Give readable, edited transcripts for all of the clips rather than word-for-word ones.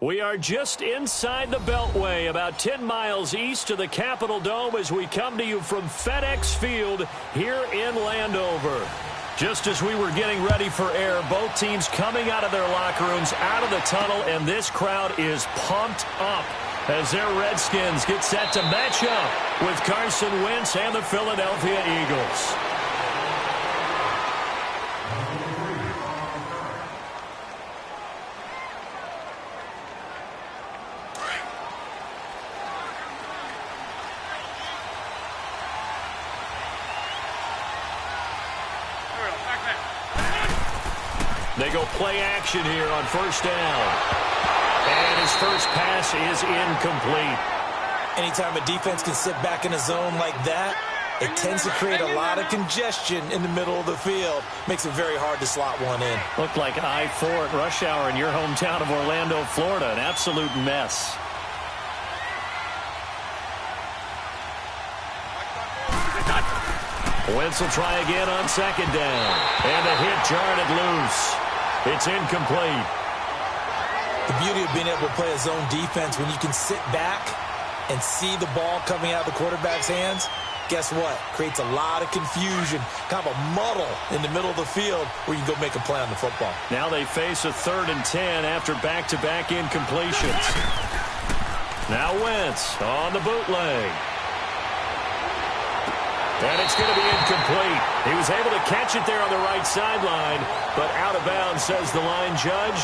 We are just inside the Beltway, about 10 miles east of the Capitol Dome as we come to you from FedEx Field here in Landover. Just as we were getting ready for air, both teams coming out of their locker rooms, out of the tunnel, and this crowd is pumped up as their Redskins get set to match up with Carson Wentz and the Philadelphia Eagles. They go play action here on first down. And his first pass is incomplete. Anytime a defense can sit back in a zone like that, it tends to create a lot of congestion in the middle of the field. Makes it very hard to slot one in. Looked like I-4 at rush hour in your hometown of Orlando, Florida. An absolute mess. Wentz will try again on second down. And the hit jarred it loose. It's incomplete. The beauty of being able to play a zone defense when you can sit back and see the ball coming out of the quarterback's hands, guess what? Creates a lot of confusion, kind of a muddle in the middle of the field where you can go make a play on the football. Now they face a 3rd and 10 after back-to-back incompletions. Now Wentz on the bootleg. And it's going to be incomplete. He was able to catch it there on the right sideline, but out of bounds, says the line judge.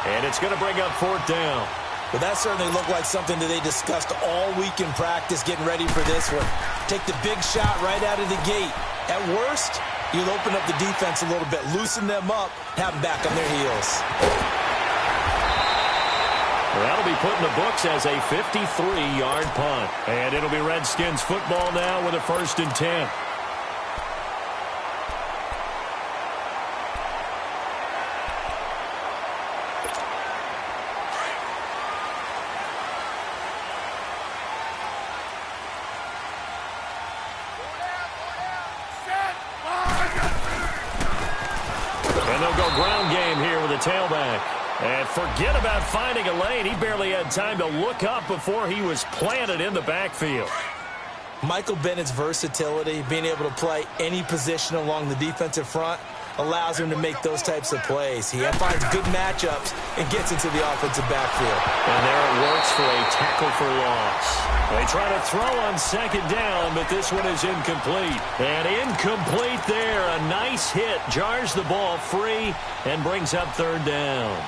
And it's going to bring up 4th down. Well, that certainly looked like something that they discussed all week in practice, getting ready for this one. Take the big shot right out of the gate. At worst, you'll open up the defense a little bit, loosen them up, have them back on their heels. Well, that'll be put in the books as a 53-yard punt. And it'll be Redskins football now with a 1st and 10. And they'll go ground game here with a tailback. And forget about finding a lane. He barely had time to look up before he was planted in the backfield. Michael Bennett's versatility, being able to play any position along the defensive front, allows him to make those types of plays. He finds good matchups and gets into the offensive backfield. And there it works for a tackle for loss. They try to throw on second down, but this one is incomplete. And incomplete there. A nice hit. Jars the ball free and brings up 3rd down.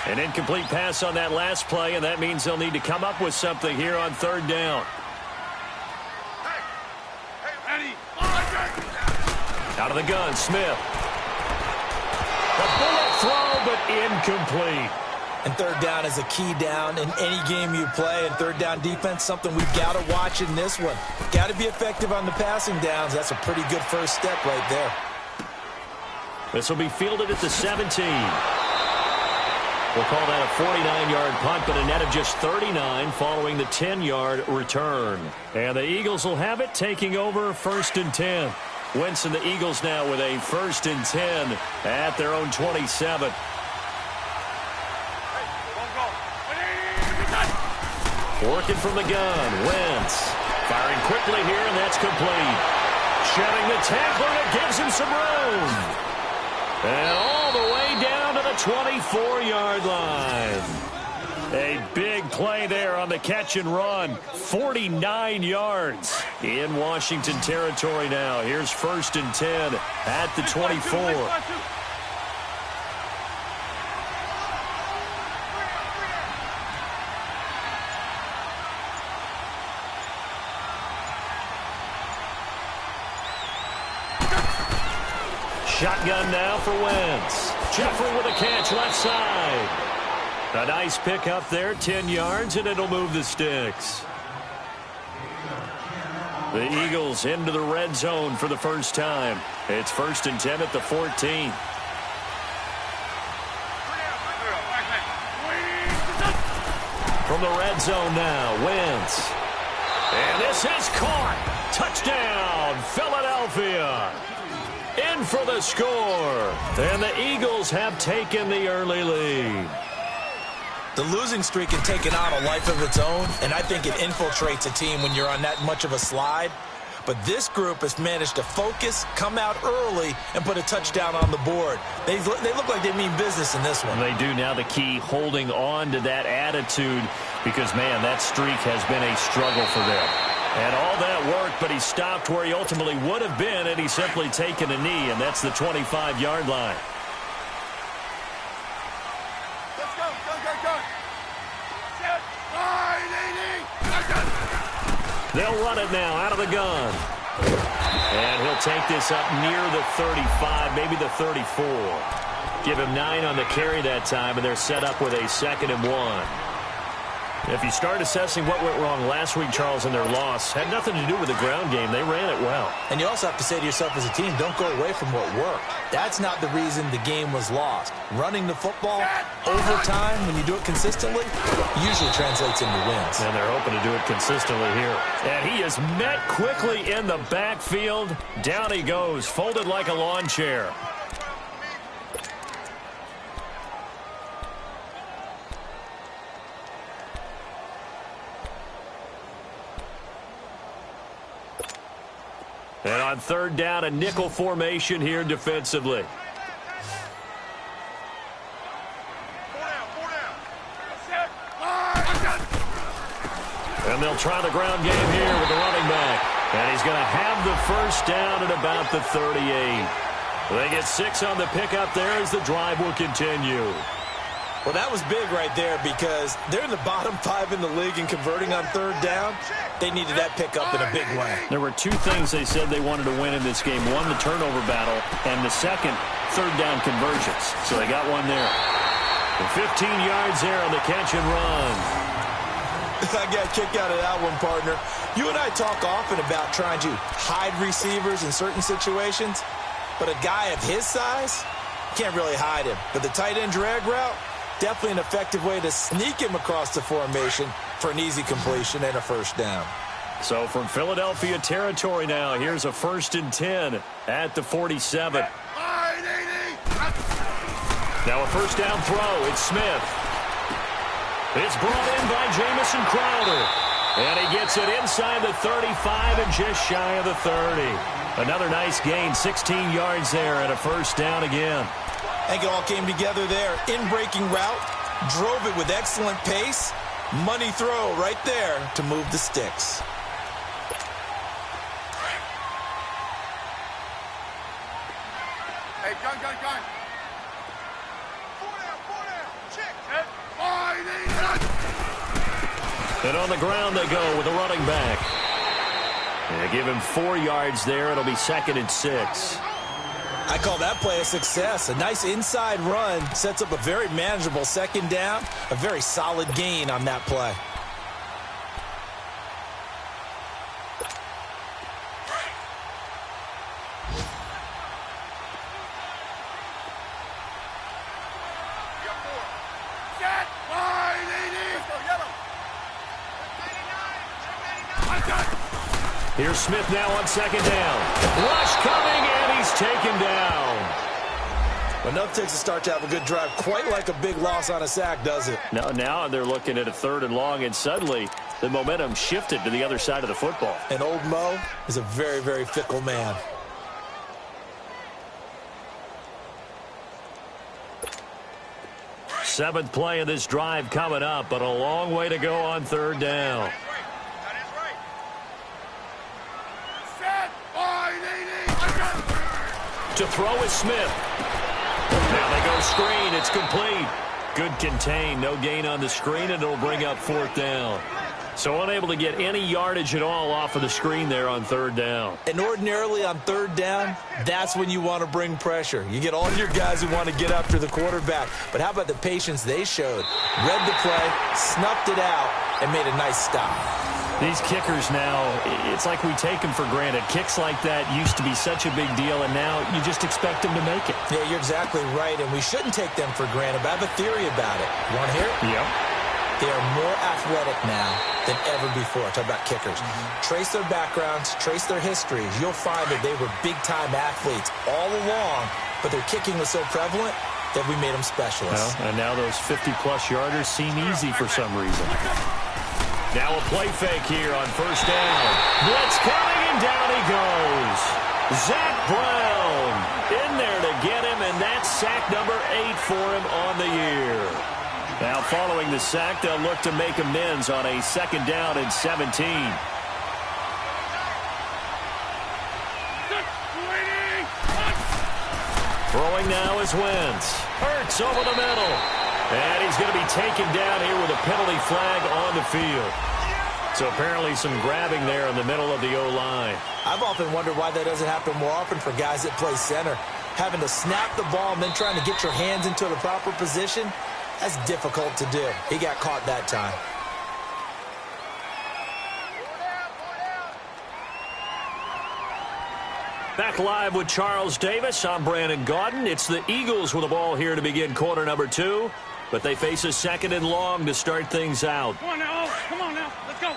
An incomplete pass on that last play, and that means they'll need to come up with something here on 3rd down. Out of the gun, Smith. The bullet throw, but incomplete. And 3rd down is a key down in any game you play. And 3rd down defense, something we've got to watch in this one. Got to be effective on the passing downs. That's a pretty good first step right there. This will be fielded at the 17. We'll call that a 49-yard punt, but a net of just 39 following the 10-yard return. And the Eagles will have it, taking over 1st and 10. Wentz and the Eagles now with a 1st and 10 at their own 27. Working from the gun, Wentz. Firing quickly here, and that's complete. Shedding the tackler, and it gives him some room. And all the way down to the 24-yard line. A big play there on the catch and run. 49 yards in Washington territory now. Here's 1st and 10 at the 24. Shotgun now for Wentz. Jeffrey with a catch left side. A nice pick up there, 10 yards, and it'll move the sticks. The Eagles into the red zone for the first time. It's 1st and 10 at the 14. From the red zone now, Wentz. And this is caught. Touchdown, Philadelphia. In for the score. And the Eagles have taken the early lead. The losing streak can take on a life of its own, and I think it infiltrates a team when you're on that much of a slide. But this group has managed to focus, come out early, and put a touchdown on the board. They look like they mean business in this one. They do. Now the key, holding on to that attitude, because, man, that streak has been a struggle for them. And all that worked, but he stopped where he ultimately would have been, and he's simply taken a knee, and that's the 25-yard line. Let's go. They'll run it now out of the gun. And he'll take this up near the 35, maybe the 34. Give him 9 on the carry that time, and they're set up with a 2nd and 1. If you start assessing what went wrong last week, Charles, in their loss, had nothing to do with the ground game. They ran it well. And you also have to say to yourself as a team, don't go away from what worked. That's not the reason the game was lost. Running the football over time, when you do it consistently, usually translates into wins. And they're hoping to do it consistently here. And he is met quickly in the backfield. Down he goes, folded like a lawn chair. And on 3rd down, a nickel formation here defensively. And they'll try the ground game here with the running back. And he's going to have the 1st down at about the 38. They get 6 on the pickup there as the drive will continue. Well, that was big right there because they're in the bottom 5 in the league in converting on 3rd down. They needed that pickup in a big way. There were 2 things they said they wanted to win in this game. One, the turnover battle, and the second, 3rd down conversions. So they got one there. And 15 yards there on the catch and run. I got a kick out of that one, partner. You and I talk often about trying to hide receivers in certain situations, but a guy of his size, can't really hide him. But the tight end drag route, definitely an effective way to sneak him across the formation for an easy completion and a 1st down. So from Philadelphia territory now, here's a 1st and 10 at the 47. Now a 1st down throw. It's Smith. It's brought in by Jamison Crowder. And he gets it inside the 35 and just shy of the 30. Another nice gain, 16 yards there and a 1st down again. I think it all came together there. In-breaking route, drove it with excellent pace. Money throw right there to move the sticks. Hey, gun. 4 down. Check. And on the ground they go with a running back. And give him 4 yards there. It'll be 2nd and 6. I call that play a success. A nice inside run sets up a very manageable 2nd down. A very solid gain on that play. Here's Smith now on 2nd down. Rush coming, and he's taken down. Enough takes to start to have a good drive. Quite like a big loss on a sack, does it? Now they're looking at a 3rd and long, and suddenly the momentum shifted to the other side of the football. And old Mo is a very, very fickle man. Seventh play of this drive coming up, but a long way to go on 3rd down. To throw is Smith. Now they go screen. It's complete. Good contain. No gain on the screen, and it'll bring up 4th down. So unable to get any yardage at all off of the screen there on 3rd down. And ordinarily on 3rd down, that's when you want to bring pressure. You get all your guys who want to get after the quarterback. But how about the patience they showed? Read the play, snuffed it out, and made a nice stop. These kickers now, it's like we take them for granted. Kicks like that used to be such a big deal, and now you just expect them to make it. Yeah, you're exactly right, and we shouldn't take them for granted, but I have a theory about it. You want to hear it? Yep. They are more athletic now than ever before. Talk about kickers. Trace their backgrounds, trace their histories. You'll find that they were big-time athletes all along, but their kicking was so prevalent that we made them specialists. Well, and now those 50-plus yarders seem easy for some reason. Now a play fake here on first down. Blitz coming, and down he goes. Zach Brown in there to get him, and that's sack number 8 for him on the year. Now following the sack, they'll look to make amends on a second down and 17. Throwing now is Wentz. Hurts over the middle. And he's going to be taken down here with a penalty flag on the field. So apparently some grabbing there in the middle of the O-line. I've often wondered why that doesn't happen more often for guys that play center. Having to snap the ball and then trying to get your hands into the proper position, that's difficult to do. He got caught that time. Back live with Charles Davis. I'm Brandon Gaudin. It's the Eagles with the ball here to begin quarter number 2. But they face a second and long to start things out. Come on now. Come on now. Let's go.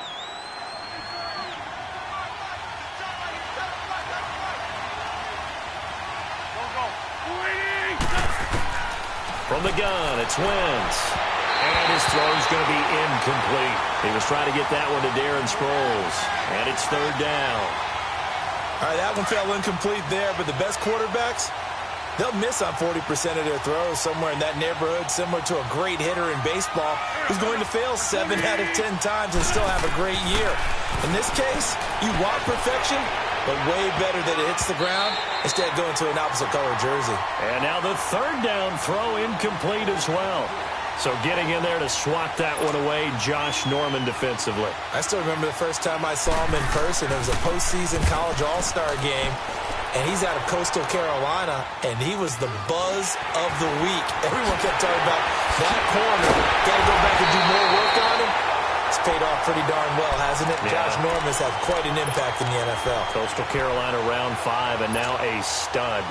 From the gun, it's Wentz. And his throw's going to be incomplete. He was trying to get that one to Darren Sproles. And it's third down. All right, that one fell incomplete there, but the best quarterbacks, they'll miss on 40% of their throws, somewhere in that neighborhood, similar to a great hitter in baseball who's going to fail 7 out of 10 times and still have a great year. In this case, you want perfection, but way better that it hits the ground instead of going to an opposite color jersey. And now the third down throw incomplete as well. So getting in there to swat that one away, Josh Norman defensively. I still remember the first time I saw him in person. It was a postseason college all-star game, and he's out of Coastal Carolina, and he was the buzz of the week. Everyone kept talking about that corner. Got to go back and do more work on him. It's paid off pretty darn well, hasn't it? Yeah. Josh Norman's had quite an impact in the NFL. Coastal Carolina round 5, and now a stud.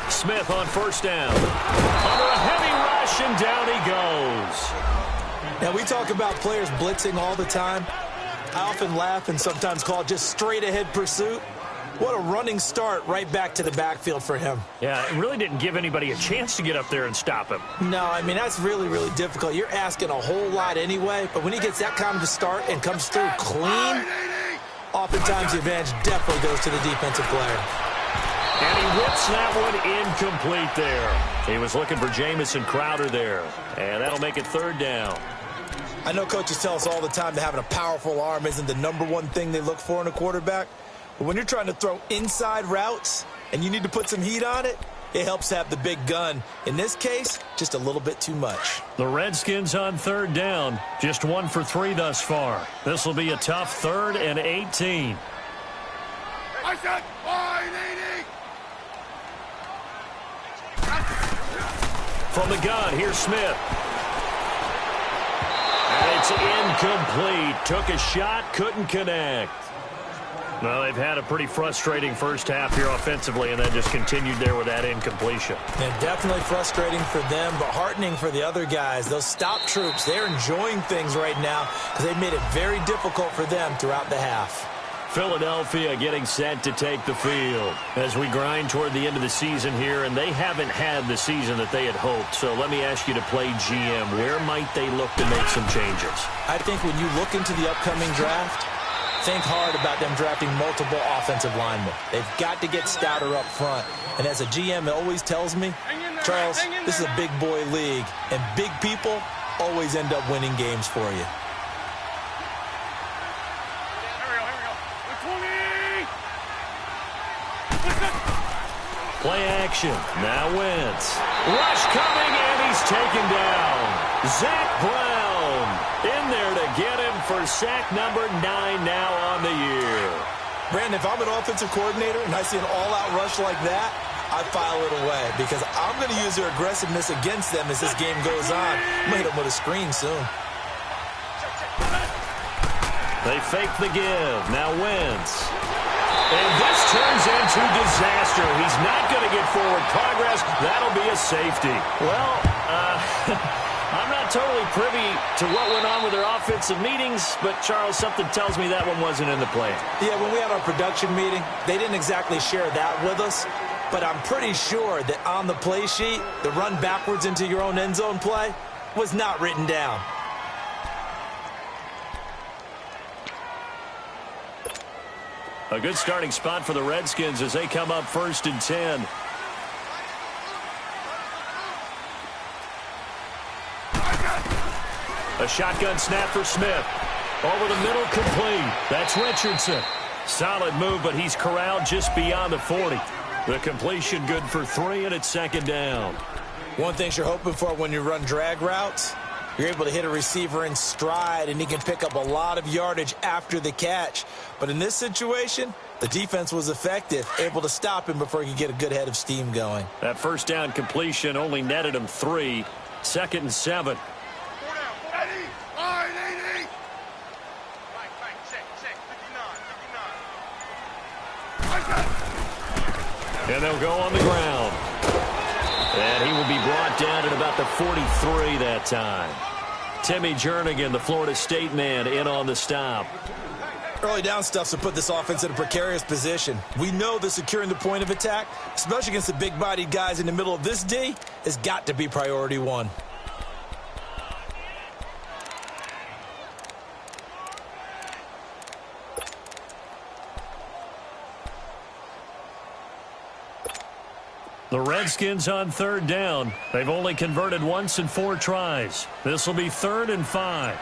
Smith on first down. Under a heavy rush, and down he goes. Now, we talk about players blitzing all the time. I often laugh and sometimes call it just straight-ahead pursuit. What a running start right back to the backfield for him. Yeah, it really didn't give anybody a chance to get up there and stop him. No, I mean, that's really, really difficult. You're asking a whole lot anyway, but when he gets that kind of a start and comes through clean, oftentimes the advantage definitely goes to the defensive player. And he whips that one incomplete there. He was looking for Jamison Crowder there. And that'll make it third down. I know coaches tell us all the time that having a powerful arm isn't the #1 thing they look for in a quarterback. But when you're trying to throw inside routes and you need to put some heat on it, it helps to have the big gun. In this case, just a little bit too much. The Redskins on third down. Just 1 for 3 thus far. This will be a tough 3rd and 18. I said 580. From the gun, here's Smith. And it's incomplete. Took a shot, couldn't connect. Well, they've had a pretty frustrating first half here offensively, and then just continued there with that incompletion. And definitely frustrating for them, but heartening for the other guys. Those stop troops, they're enjoying things right now because they've made it very difficult for them throughout the half. Philadelphia getting set to take the field as we grind toward the end of the season here, and they haven't had the season that they had hoped. So let me ask you to play GM. Where might they look to make some changes? I think when you look into the upcoming draft, think hard about them drafting multiple offensive linemen. They've got to get stouter up front. And as a GM, it always tells me, Charles, this is a big boy league, and big people always end up winning games for you. Play action. Now Wentz. Rush coming, and he's taken down. Zach Brown in there to get him for sack number 9 now on the year. Brandon, if I'm an offensive coordinator and I see an all-out rush like that, I file it away because I'm going to use their aggressiveness against them as this game goes on. I'm going to hit them with a screen soon. They fake the give. Now Wentz. And this turns into disaster. He's not going to get forward progress. That'll be a safety. Well, I'm not totally privy to what went on with their offensive meetings, but, Charles, something tells me that one wasn't in the plan. Yeah, when we had our production meeting, they didn't exactly share that with us, but I'm pretty sure that on the play sheet, the run backwards into your own end zone play was not written down. A good starting spot for the Redskins as they come up 1st and 10. A shotgun snap for Smith. Over the middle, complete. That's Richardson. Solid move, but he's corralled just beyond the 40. The completion good for 3, and it's 2nd down. One thing you're hoping for when you run drag routes, you're able to hit a receiver in stride, and he can pick up a lot of yardage after the catch. But in this situation, the defense was effective, able to stop him before he could get a good head of steam going. That 1st down completion only netted him 3. 2nd and 7. And they'll go on the ground. And he will be brought down at about the 43 that time. Timmy Jernigan, the Florida State man, in on the stop. Early down stuff's to put this offense in a precarious position. We know that securing the point of attack, especially against the big-bodied guys in the middle of this D, has got to be priority 1. The Redskins on 3rd down. They've only converted once in 4 tries. This will be 3rd and 5.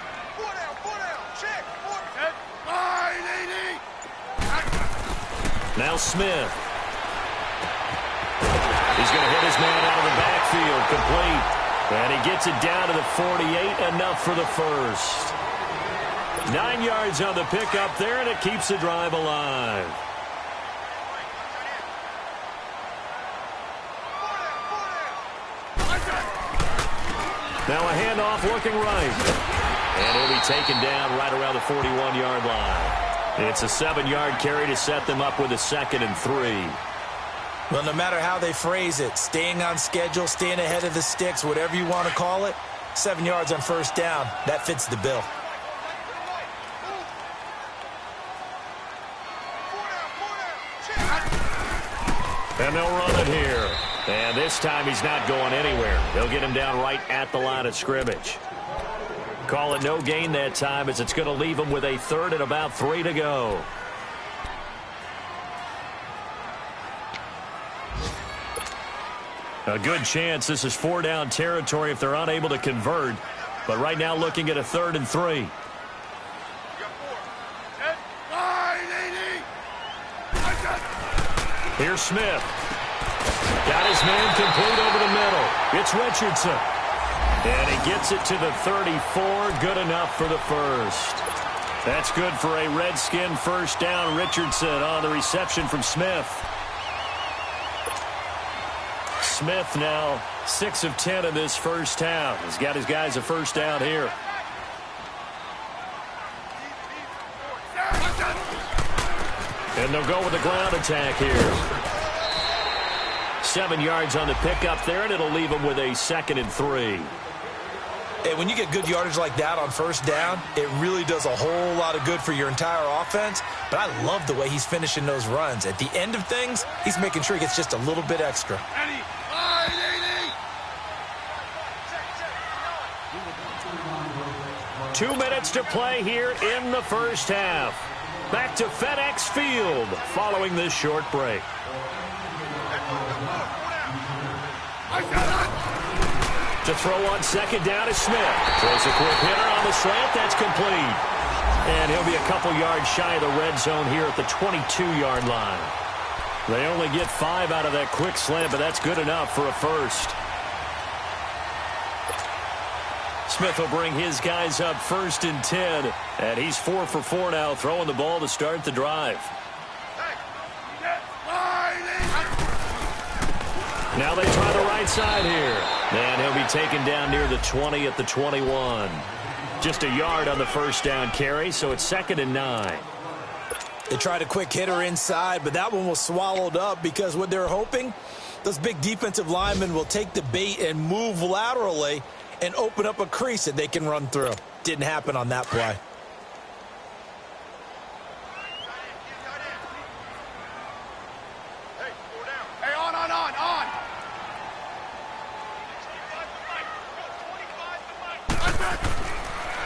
Now Smith. He's going to hit his man out of the backfield, complete. And he gets it down to the 48, enough for the 1st. 9 yards on the pickup there, and it keeps the drive alive. Now a handoff looking right. And he'll be taken down right around the 41-yard line. It's a 7-yard carry to set them up with a 2nd and 3. Well, no matter how they phrase it, staying on schedule, staying ahead of the sticks, whatever you want to call it, 7 yards on 1st down, that fits the bill. And they'll run it here. And this time he's not going anywhere. They'll get him down right at the line of scrimmage. Call it no gain that time as it's going to leave him with a 3rd and about 3 to go. A good chance this is 4-down territory if they're unable to convert. But right now looking at a 3rd and 3. Here's Smith. Got his man complete over the middle. It's Richardson. And he gets it to the 34. Good enough for the 1st. That's good for a Redskin 1st down. Richardson on the reception from Smith. Smith now 6 of 10 in this 1st half. He's got his guys a 1st down here. And they'll go with the ground attack here. 7 yards on the pickup there, and it'll leave them with a 2nd and 3. Hey, when you get good yardage like that on 1st down, it really does a whole lot of good for your entire offense. But I love the way he's finishing those runs. At the end of things, he's making sure he gets just a little bit extra. 2 minutes to play here in the 1st half. Back to FedEx Field following this short break. To throw on 2nd down is Smith. Throws a quick hitter on the slant. That's complete. And he'll be a couple yards shy of the red zone here at the 22-yard line. They only get 5 out of that quick slant, but that's good enough for a 1st. Smith will bring his guys up 1st and 10. And he's 4 for 4 now, throwing the ball to start the drive. Now they try the right side here. And he'll be taken down near the 20 at the 21. Just a yard on the 1st down carry, so it's 2nd and 9. They tried a quick hitter inside, but that one was swallowed up because what they're hoping, those big defensive linemen will take the bait and move laterally and open up a crease that they can run through. Didn't happen on that play. Hey, on.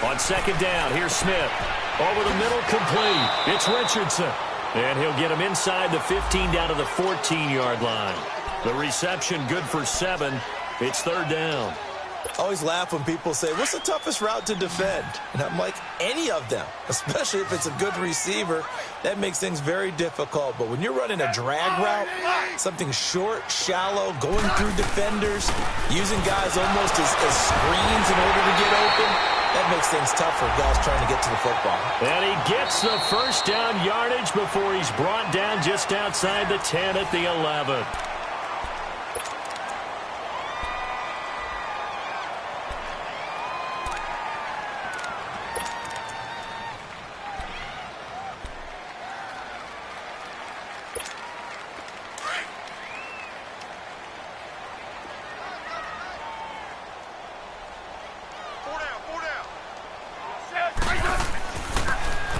On second down, here's Smith. Over the middle, complete. It's Richardson. And he'll get him inside the 15 down to the 14-yard line. The reception good for 7. It's third down. I always laugh when people say, what's the toughest route to defend? And I'm like, any of them, especially if it's a good receiver. That makes things very difficult. But when you're running a drag route, something short, shallow, going through defenders, using guys almost as screens in order to get open, that makes things tough for guys trying to get to the football. And he gets the first down yardage before he's brought down just outside the 10 at the 11.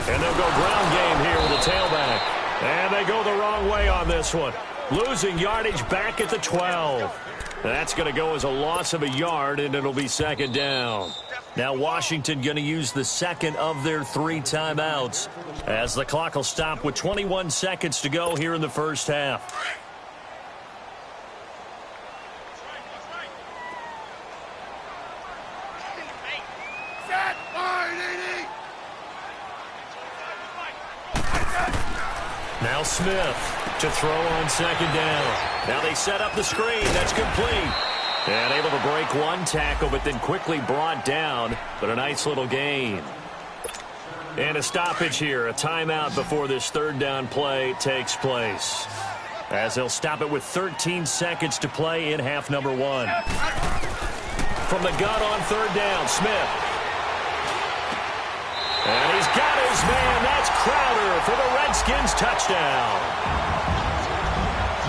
And they'll go ground game here with the tailback. And they go the wrong way on this one. Losing yardage back at the 12. That's going to go as a loss of a yard, and it'll be second down. Now Washington going to use the second of their 3 timeouts as the clock will stop with 21 seconds to go here in the first half. Now Smith to throw on second down. Now they set up the screen. That's complete. And able to break one tackle, but then quickly brought down. But a nice little gain. And a stoppage here. A timeout before this third down play takes place. As they'll stop it with 13 seconds to play in half number 1. From the gun on third down, Smith. And he's got his man. That's Crowder for the Redskins touchdown.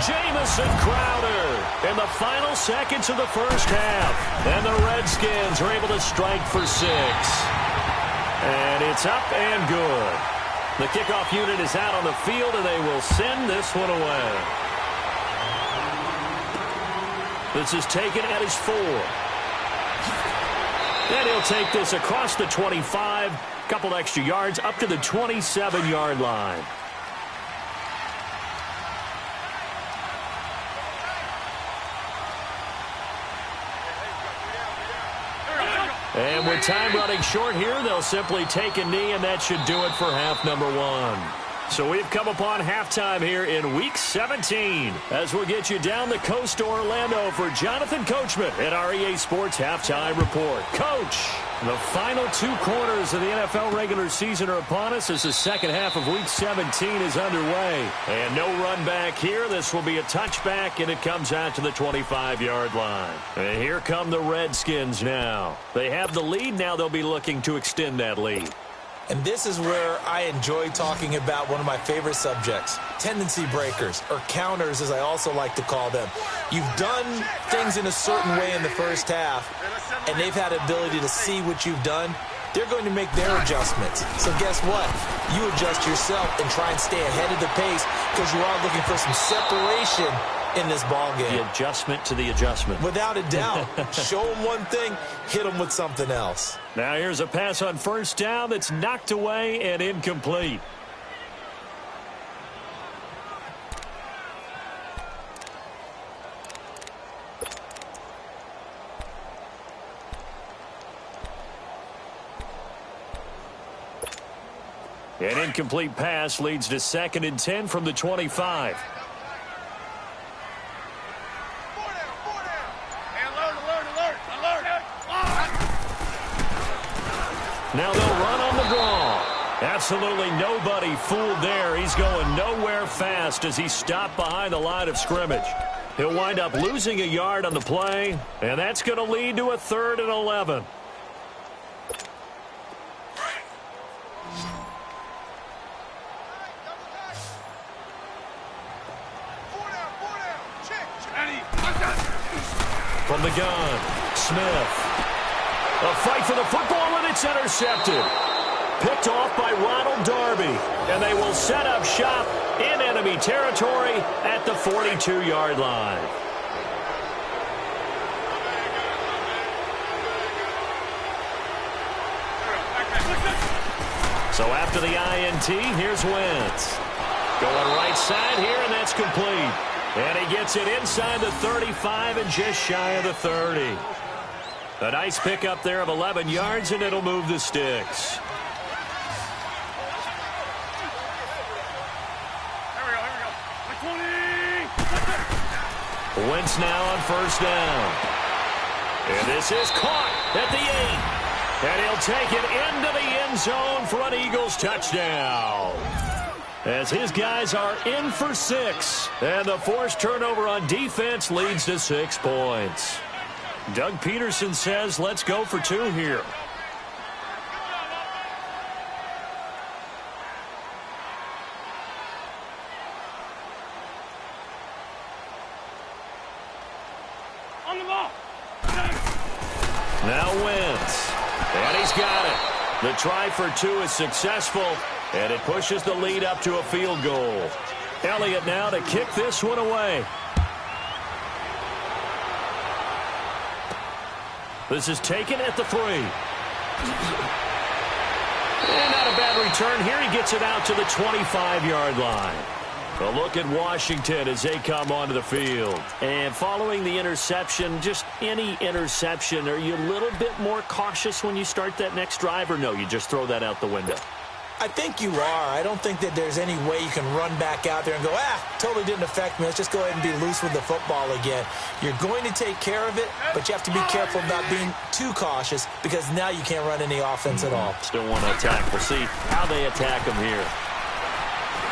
Jamison Crowder in the final seconds of the first half. And the Redskins are able to strike for 6. And it's up and good. The kickoff unit is out on the field, and they will send this one away. This is taken at his 4. And he'll take this across the 25. Couple extra yards up to the 27-yard line. And with time running short here, they'll simply take a knee, and that should do it for half number 1. So we've come upon halftime here in Week 17 as we'll get you down the coast to Orlando for Jonathan Coachman at our EA Sports Halftime Report. Coach, the final 2 quarters of the NFL regular season are upon us as the second half of Week 17 is underway. And no run back here. This will be a touchback, and it comes out to the 25-yard line. And here come the Redskins now. They have the lead. Now they'll be looking to extend that lead. And this is where I enjoy talking about one of my favorite subjects, tendency breakers, or counters as I also like to call them. You've done things in a certain way in the first half, and they've had ability to see what you've done. They're going to make their adjustments. So guess what? You adjust yourself and try and stay ahead of the pace because you are looking for some separation in this ball game. The adjustment to the adjustment. Without a doubt. Show them one thing, hit them with something else. Now here's a pass on first down that's knocked away and incomplete. An incomplete pass leads to 2nd and 10 from the 25. Now they'll run on the draw. Absolutely nobody fooled there. He's going nowhere fast as he's stopped behind the line of scrimmage. He'll wind up losing a yard on the play, and that's going to lead to a 3rd and 11. From the gun, Smith. A fight for the football, and it's intercepted. Picked off by Ronald Darby. And they will set up shop in enemy territory at the 42-yard line. So after the INT, here's Wentz. Going right side here, and that's complete. And he gets it inside the 35 and just shy of the 30. A nice pickup there of 11 yards, and it'll move the sticks. Wentz now on first down. And this is caught at the 8. And he'll take it into the end zone for an Eagles touchdown. As his guys are in for 6. And the forced turnover on defense leads to 6 points. Doug Peterson says, let's go for 2 here. On the ball. Now Wentz. And he's got it. The try for 2 is successful, and it pushes the lead up to a field goal. Elliott now to kick this one away. This is taken at the 3. And not a bad return here. He gets it out to the 25-yard line. A look at Washington as they come onto the field. And following the interception, just any interception, are you a little bit more cautious when you start that next drive, or no, you just throw that out the window? I think you are. I don't think that there's any way you can run back out there and go, totally didn't affect me. Let's just go ahead and be loose with the football again. You're going to take care of it, but you have to be careful about being too cautious because now you can't run any offense at all. Still want to attack. We'll see how they attack him here.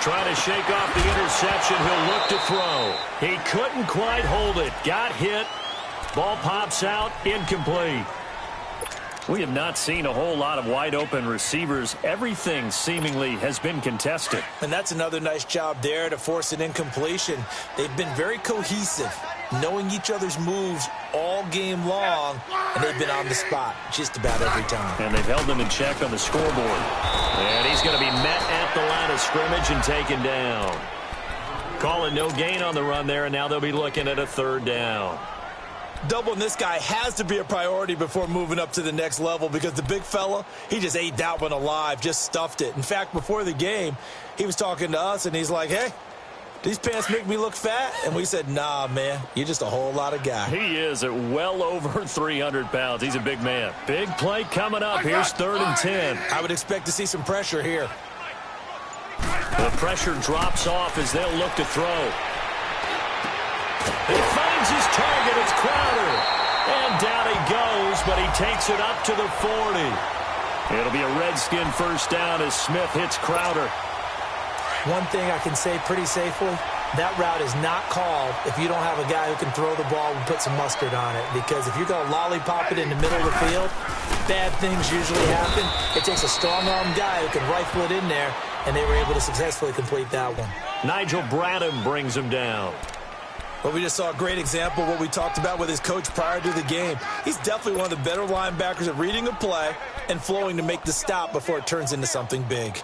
Trying to shake off the interception. He'll look to throw. He couldn't quite hold it. Got hit. Ball pops out. Incomplete. We have not seen a whole lot of wide-open receivers. Everything seemingly has been contested. And that's another nice job there to force an incompletion. They've been very cohesive, knowing each other's moves all game long, and they've been on the spot just about every time. And they've held them in check on the scoreboard. And he's going to be met at the line of scrimmage and taken down. Calling no gain on the run there, and now they'll be looking at a 3rd down. Doubling this guy has to be a priority before moving up to the next level because the big fella, he just ate that one alive, just stuffed it. In fact, before the game, he was talking to us, and he's like, hey, these pants make me look fat? And we said, nah, man, you're just a whole lot of guy. He is at well over 300 pounds. He's a big man. Big play coming up. Here's 3rd and 10. I would expect to see some pressure here. The pressure drops off as they'll look to throw. He finds his target. It's Crowder. And down he goes, but he takes it up to the 40. It'll be a Redskin first down as Smith hits Crowder. One thing I can say pretty safely, that route is not called if you don't have a guy who can throw the ball and put some mustard on it. Because if you're going to lollipop it in the middle of the field, bad things usually happen. It takes a strong-arm guy who can rifle it in there, and they were able to successfully complete that one. Nigel Bradham brings him down. Well, we just saw a great example of what we talked about with his coach prior to the game. He's definitely one of the better linebackers at reading a play and flowing to make the stop before it turns into something big.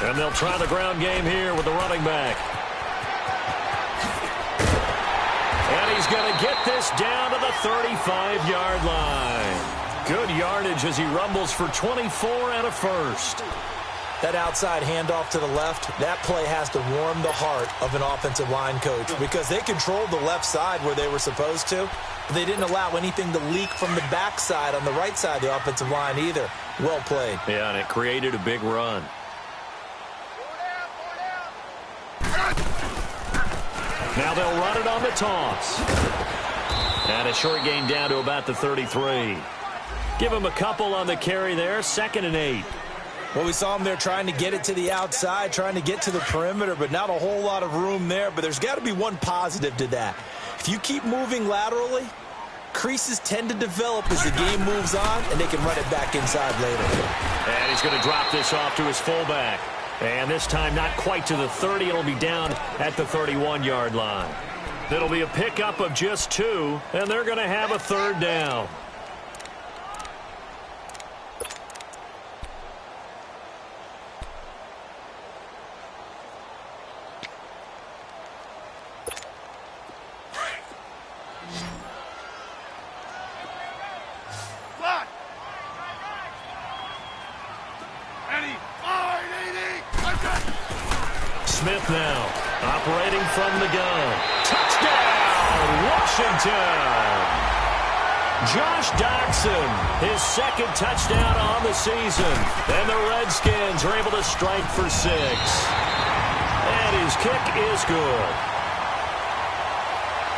And they'll try the ground game here with the running back. And he's going to get this down to the 35-yard line. Good yardage as he rumbles for 24 and a first. That outside handoff to the left, that play has to warm the heart of an offensive line coach because they controlled the left side where they were supposed to, but they didn't allow anything to leak from the backside on the right side of the offensive line either. Well played. Yeah, and it created a big run. Now they'll run it on the toss. And a short gain down to about the 33. Give him a couple on the carry there. 2nd and 8. Well, we saw him there trying to get it to the outside, trying to get to the perimeter, but not a whole lot of room there. But there's got to be one positive to that. If you keep moving laterally, creases tend to develop as the game moves on, and they can run it back inside later. And he's going to drop this off to his fullback. And this time not quite to the 30. It'll be down at the 31-yard line. It'll be a pickup of just 2, and they're going to have a third down. Smith now, operating from the gun. Touchdown, Washington! Josh Doctson, his second touchdown on the season. And the Redskins are able to strike for 6. And his kick is good.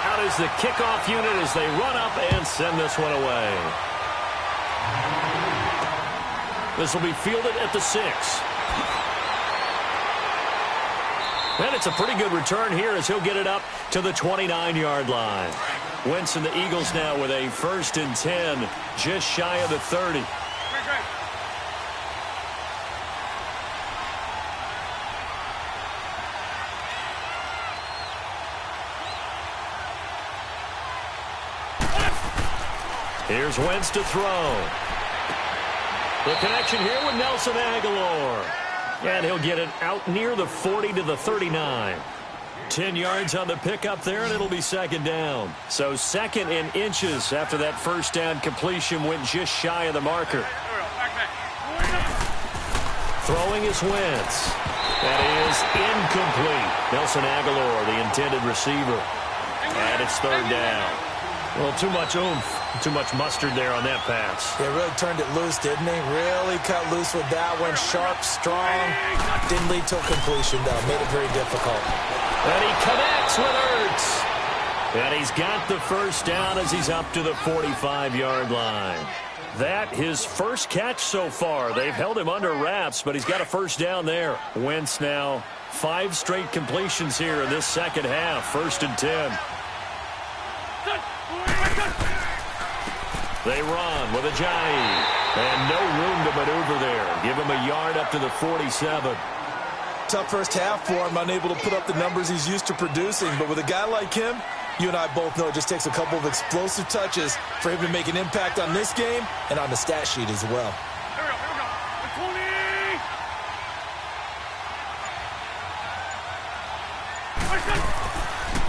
Out is the kickoff unit as they run up and send this one away. This will be fielded at the 6. And it's a pretty good return here as he'll get it up to the 29-yard line. Wentz and the Eagles now with a 1st and 10, just shy of the 30. Here's Wentz to throw. The connection here with Nelson Aguilar. And he'll get it out near the 40 to the 39. 10 yards on the pickup there, and it'll be second down. So second in inches after that first down completion went just shy of the marker. Throwing is Wentz. That is incomplete. Nelson Aguilar, the intended receiver. And it's third down. Well, too much oomph, too much mustard there on that pass. They really turned it loose, didn't they? Really cut loose with that one. Sharp, strong. Didn't lead to a completion, though. Made it very difficult. And he connects with Ertz. And he's got the first down as he's up to the 45-yard line. That his first catch so far. They've held him under wraps, but he's got a first down there. Wentz now 5 straight completions here in this second half. 1st and 10. They run with Ajayi. And no room to maneuver there. Give him a yard up to the 47. Tough first half for him, unable to put up the numbers he's used to producing. But with a guy like him, you and I both know it just takes a couple of explosive touches for him to make an impact on this game and on the stat sheet as well.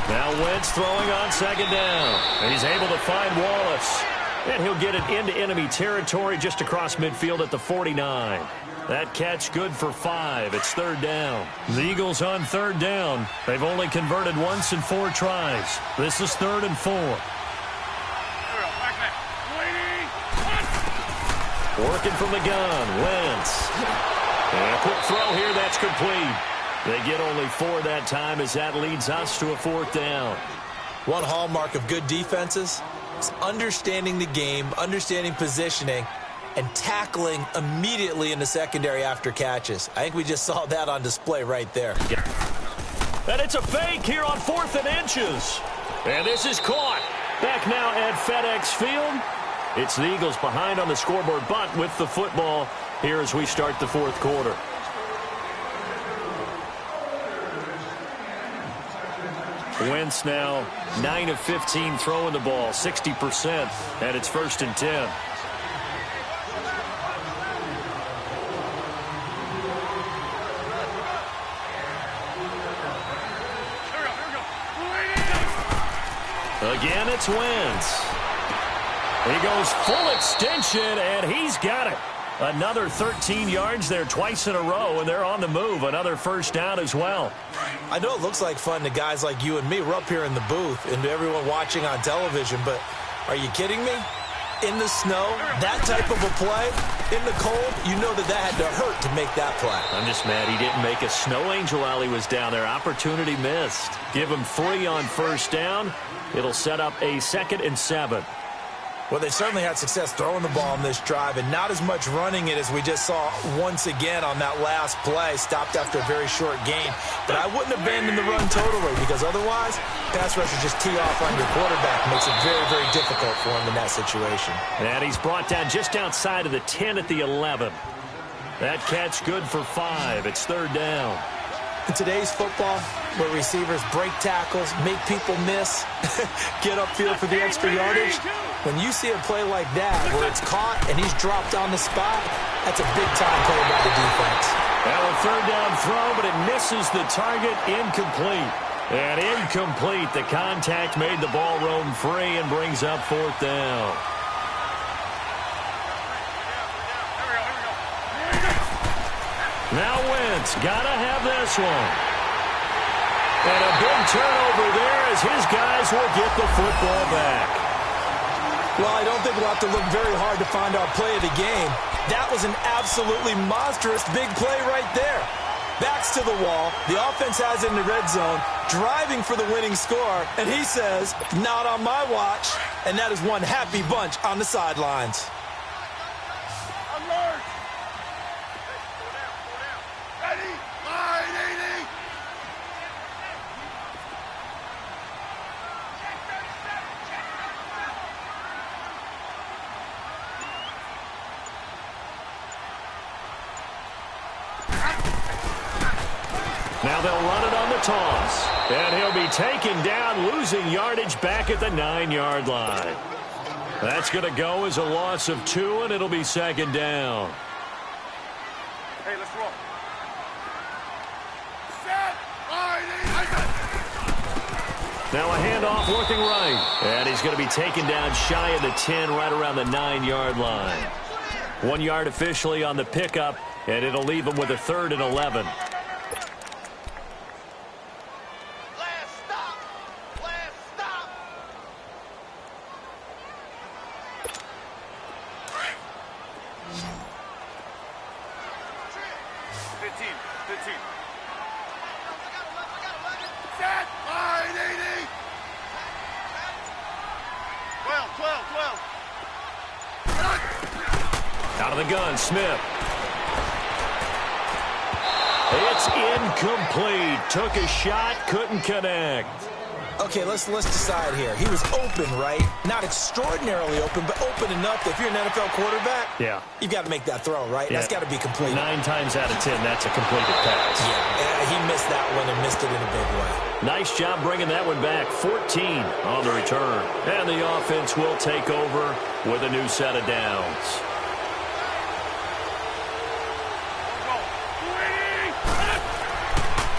Now Wentz throwing on second down. And he's able to find Wallace. And he'll get it into enemy territory just across midfield at the 49. That catch good for 5. It's third down. The Eagles on third down. They've only converted once in 4 tries. This is 3rd and 4. Working from the gun, Wentz. And a quick throw here, that's complete. They get only 4 that time as that leads us to a 4th down. One hallmark of good defenses is understanding the game, understanding positioning, and tackling immediately in the secondary after catches. I think we just saw that on display right there. Yeah. And it's a fake here on 4th and inches. And this is caught. Back now at FedEx Field. It's the Eagles behind on the scoreboard, but with the football here as we start the 4th quarter. Wentz now 9 of 15 throwing the ball, 60%, and it's 1st and 10. Again, it's Wentz. He goes full extension, and he's got it. Another 13 yards there twice in a row, and they're on the move. Another first down as well. I know it looks like fun to guys like you and me. We're up here in the booth and to everyone watching on television, but are you kidding me? In the snow, that type of a play, in the cold, you know that had to hurt to make that play. I'm just mad he didn't make a snow angel while he was down there. Opportunity missed. Give him 3 on first down. It'll set up a 2nd and 7. Well, they certainly had success throwing the ball in this drive and not as much running it as we just saw once again on that last play, stopped after a very short gain. But I wouldn't abandon the run totally because otherwise, pass rushers just tee off on your quarterback. Makes it very, very difficult for him in that situation. And he's brought down just outside of the 10 at the 11. That catch good for 5. It's third down. In today's football, where receivers break tackles, make people miss, get upfield for the extra yardage, when you see a play like that where it's caught and he's dropped on the spot, that's a big-time play by the defense. Well, a third down throw, but it misses the target. Incomplete. And incomplete. The contact made the ball roam free and brings up fourth down. Now Wentz, gotta have this one. And a big turnover there as his guys will get the football back. Well, I don't think we'll have to look very hard to find our play of the game. That was an absolutely monstrous big play right there. Backs to the wall. The offense has it in the red zone, driving for the winning score. And he says, not on my watch. And that is one happy bunch on the sidelines. Now they'll run it on the toss. And he'll be taken down, losing yardage back at the 9-yard line. That's going to go as a loss of 2, and it'll be second down. Hey, let's roll. Now a handoff working right. And he's going to be taken down shy of the 10, right around the 9-yard line. 1 yard officially on the pickup, and it'll leave him with a 3rd and 11. Out of the gun, Smith. It's incomplete. Took a shot, couldn't connect. Okay, let's decide here. He was open, right? Not extraordinarily open, but open enough that if you're an NFL quarterback, you've got to make that throw, right? Yeah. That's got to be complete. 9 times out of 10, that's a completed pass. Yeah, he missed that one and missed it in a big way. Nice job bringing that one back. 14 on the return. And the offense will take over with a new set of downs.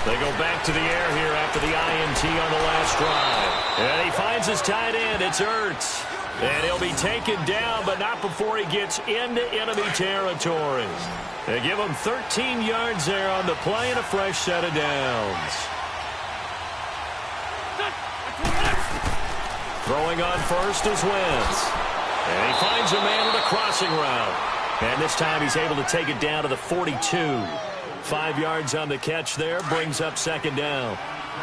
They go back to the air here after the INT on the last drive. And he finds his tight end. It's Ertz. And he'll be taken down, but not before he gets into enemy territory. They give him 13 yards there on the play and a fresh set of downs. Throwing on first is Wentz. And he finds a man on a crossing route. And this time he's able to take it down to the 42. 5 yards on the catch there, brings up second down.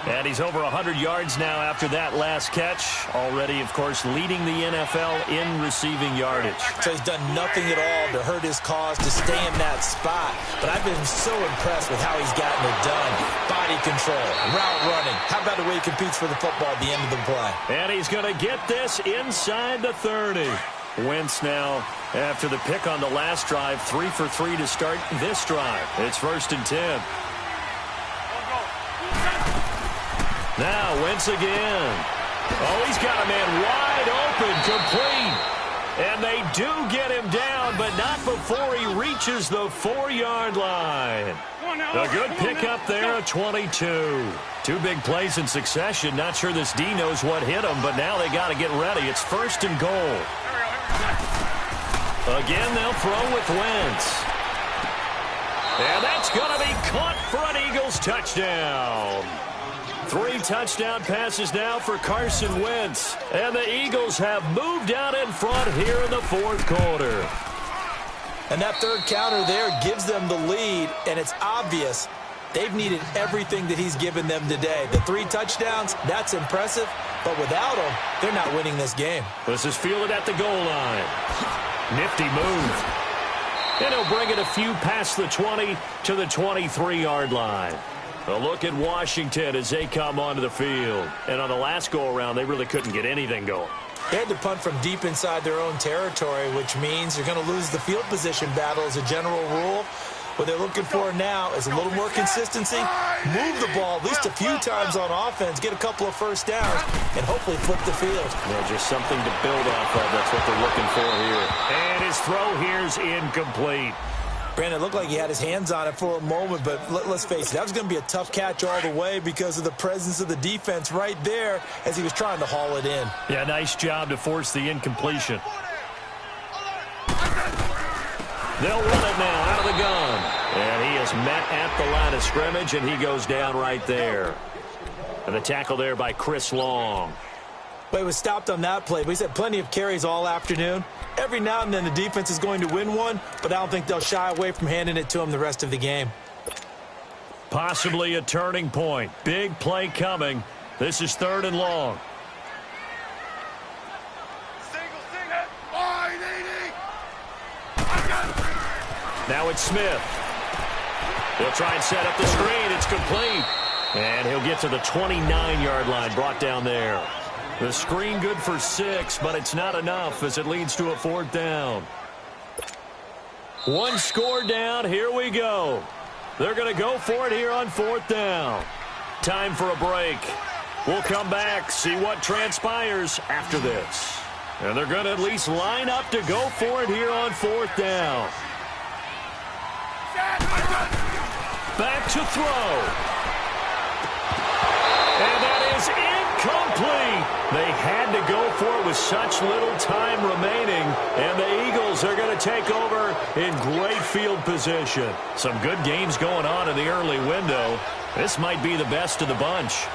And he's over 100 yards now after that last catch. Already, of course, leading the NFL in receiving yardage. So he's done nothing at all to hurt his cause, to stay in that spot. But I've been so impressed with how he's gotten it done. Body control, route running. How about the way he competes for the football at the end of the play? And he's going to get this inside the 30. Wentz now, after the pick on the last drive, 3 for 3 to start this drive. It's 1st and 10. Now Wentz again. Oh, he's got a man wide open, complete. And they do get him down, but not before he reaches the 4-yard line. A good pickup there at 22. 2 big plays in succession. Not sure this D knows what hit him, but now they got to get ready. It's 1st and goal. Again, they'll throw with Wentz. And that's going to be caught for an Eagles touchdown. 3 touchdown passes now for Carson Wentz. And the Eagles have moved out in front here in the 4th quarter. And that 3rd counter there gives them the lead, and it's obvious they've needed everything that he's given them today. The 3 touchdowns, that's impressive, But without him, they're not winning this game. This is fielded at the goal line. Nifty move. And he'll bring it a few past the 20 to the 23-yard line. A look at Washington as they come onto the field. And on the last go-around, they really couldn't get anything going. They had to punt from deep inside their own territory, which means you're going to lose the field position battle as a general rule. What they're looking for now is a little more consistency, move the ball at least a few times on offense, get a couple of first downs, and hopefully flip the field. Yeah, just something to build off of. That's what they're looking for here. And his throw here's incomplete. Brandon, it looked like he had his hands on it for a moment, but let's face it, that was going to be a tough catch all the way because of the presence of the defense right there as he was trying to haul it in. Yeah, nice job to force the incompletion. They'll run it now out of the gun. And he is met at the line of scrimmage, and he goes down right there. And the tackle there by Chris Long. But he was stopped on that play. But he's had plenty of carries all afternoon. Every now and then the defense is going to win one, but I don't think they'll shy away from handing it to him the rest of the game. Possibly a turning point. Big play coming. This is 3rd and long. Now it's Smith. He'll try and set up the screen. It's complete. And he'll get to the 29-yard line, brought down there. The screen good for 6, but it's not enough as it leads to a 4th down. One score down. Here we go. They're going to go for it here on 4th down. Time for a break. We'll come back, see what transpires after this. And they're going to at least line up to go for it here on 4th down. Back to throw. And that is incomplete. They had to go for it with such little time remaining. And the Eagles are going to take over in great field position. Some good games going on in the early window. This might be the best of the bunch.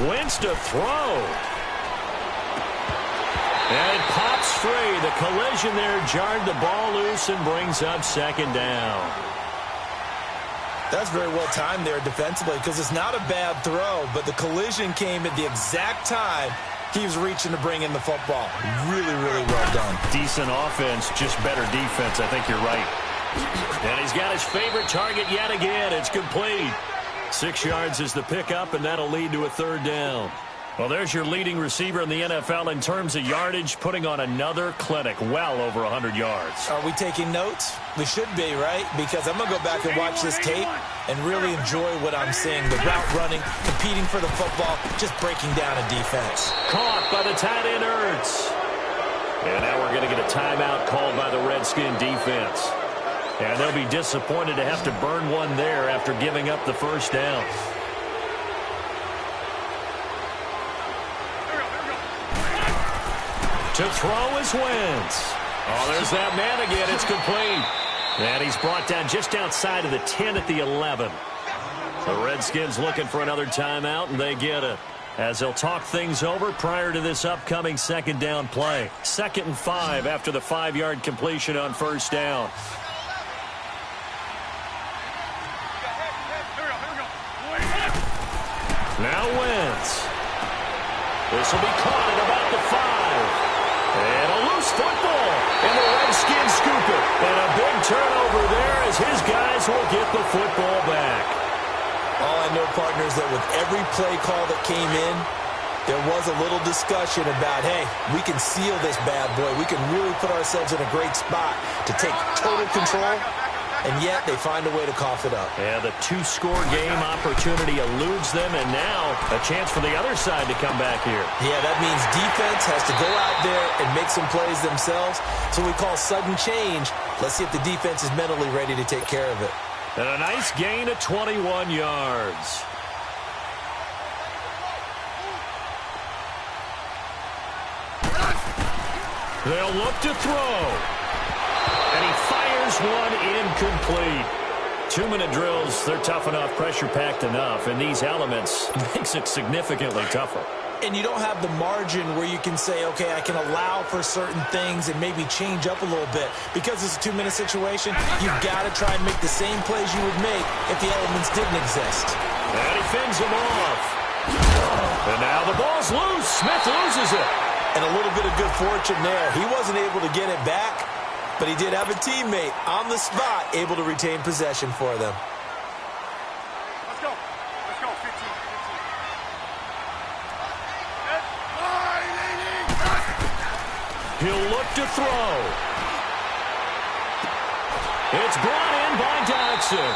Wentz to throw. And it pops free. The collision there jarred the ball loose and brings up 2nd down. That's very well timed there defensively because it's not a bad throw, but the collision came at the exact time he was reaching to bring in the football. Really, really well done. Decent offense, just better defense. I think you're right. And he's got his favorite target yet again. It's complete. 6 yards is the pickup, and that'll lead to a 3rd down. Well, there's your leading receiver in the NFL in terms of yardage, putting on another clinic, well over 100 yards. Are we taking notes? We should be, right? Because I'm going to go back and watch this tape and really enjoy what I'm seeing. The route running, competing for the football, just breaking down a defense. Caught by the tight end, Ertz. And now we're going to get a timeout called by the Redskin defense. And they'll be disappointed to have to burn one there after giving up the 1st down. To throw is Wentz. Oh, there's that man again. It's complete. And he's brought down just outside of the 10 at the 11. The Redskins looking for another timeout, and they get it. As they'll talk things over prior to this upcoming 2nd down play. 2nd and 5 after the 5-yard completion on 1st down. Now Wentz. This will be caught at about the 5. And a loose football. And the Redskins scoop it. And a big turnover there as his guys will get the football back. All I know, partners, that with every play call that came in, there was a little discussion about, hey, we can seal this bad boy. We can really put ourselves in a great spot to take total control. And yet they find a way to cough it up. Yeah, the 2-score game opportunity eludes them, and now a chance for the other side to come back here. Yeah, that means defense has to go out there and make some plays themselves. So we call sudden change. Let's see if the defense is mentally ready to take care of it. And a nice gain of 21 yards. They'll look to throw. And he fires one incomplete. 2-minute drills, they're tough enough, pressure-packed enough, and these elements makes it significantly tougher. And you don't have the margin where you can say, okay, I can allow for certain things and maybe change up a little bit. Because it's a 2-minute situation, you've got to try and make the same plays you would make if the elements didn't exist. And he fends him off. And now the ball's loose. Smith loses it. And a little bit of good fortune there. He wasn't able to get it back, but he did have a teammate on the spot able to retain possession for them. Let's go. Let's go. 15. He'll look to throw. It's brought in by Dodson.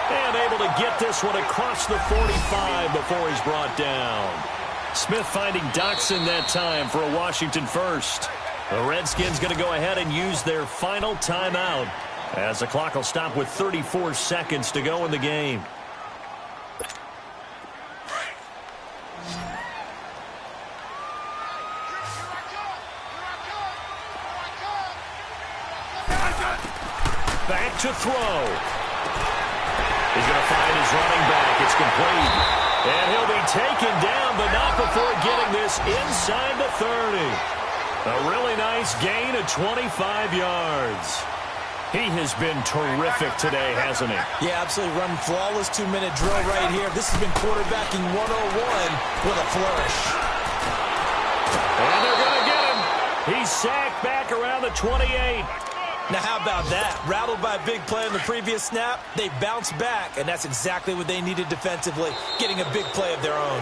And able to get this one across the 45 before he's brought down. Smith finding Dodson that time for a Washington first. The Redskins going to go ahead and use their final timeout as the clock will stop with 34 seconds to go in the game. Back to throw. He's going to find his running back. It's complete. And he'll be taken down, but not before getting this inside the 30. A really nice gain of 25 yards. He has been terrific today, hasn't he? Yeah, absolutely. Run flawless 2-minute drill right here. This has been quarterbacking 101 with a flourish. And they're going to get him. He's sacked back around the 28. Now, how about that? Rattled by a big play on the previous snap, they bounced back, and that's exactly what they needed defensively, getting a big play of their own.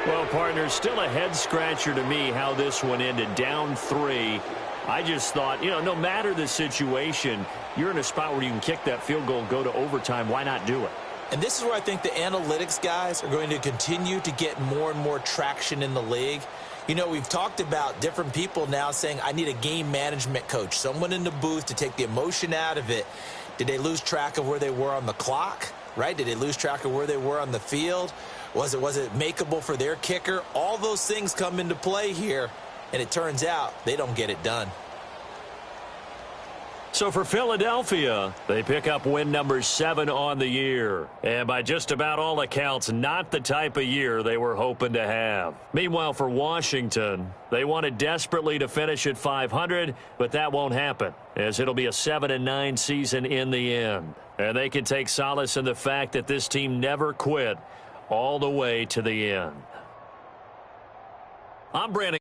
Well, partner, still a head-scratcher to me how this one ended, down 3. I just thought, no matter the situation, you're in a spot where you can kick that field goal, go to overtime. Why not do it? And this is where I think the analytics guys are going to continue to get more and more traction in the league. We've talked about different people now saying, I need a game management coach, someone in the booth to take the emotion out of it. Did they lose track of where they were on the clock, right? Did they lose track of where they were on the field? Was it makeable for their kicker? All those things come into play here, and it turns out they don't get it done. So for Philadelphia, they pick up win number 7 on the year. And by just about all accounts, not the type of year they were hoping to have. Meanwhile, for Washington, they wanted desperately to finish at 500, but that won't happen, as it'll be a 7-9 season in the end. And they can take solace in the fact that this team never quit all the way to the end. I'm Brandon.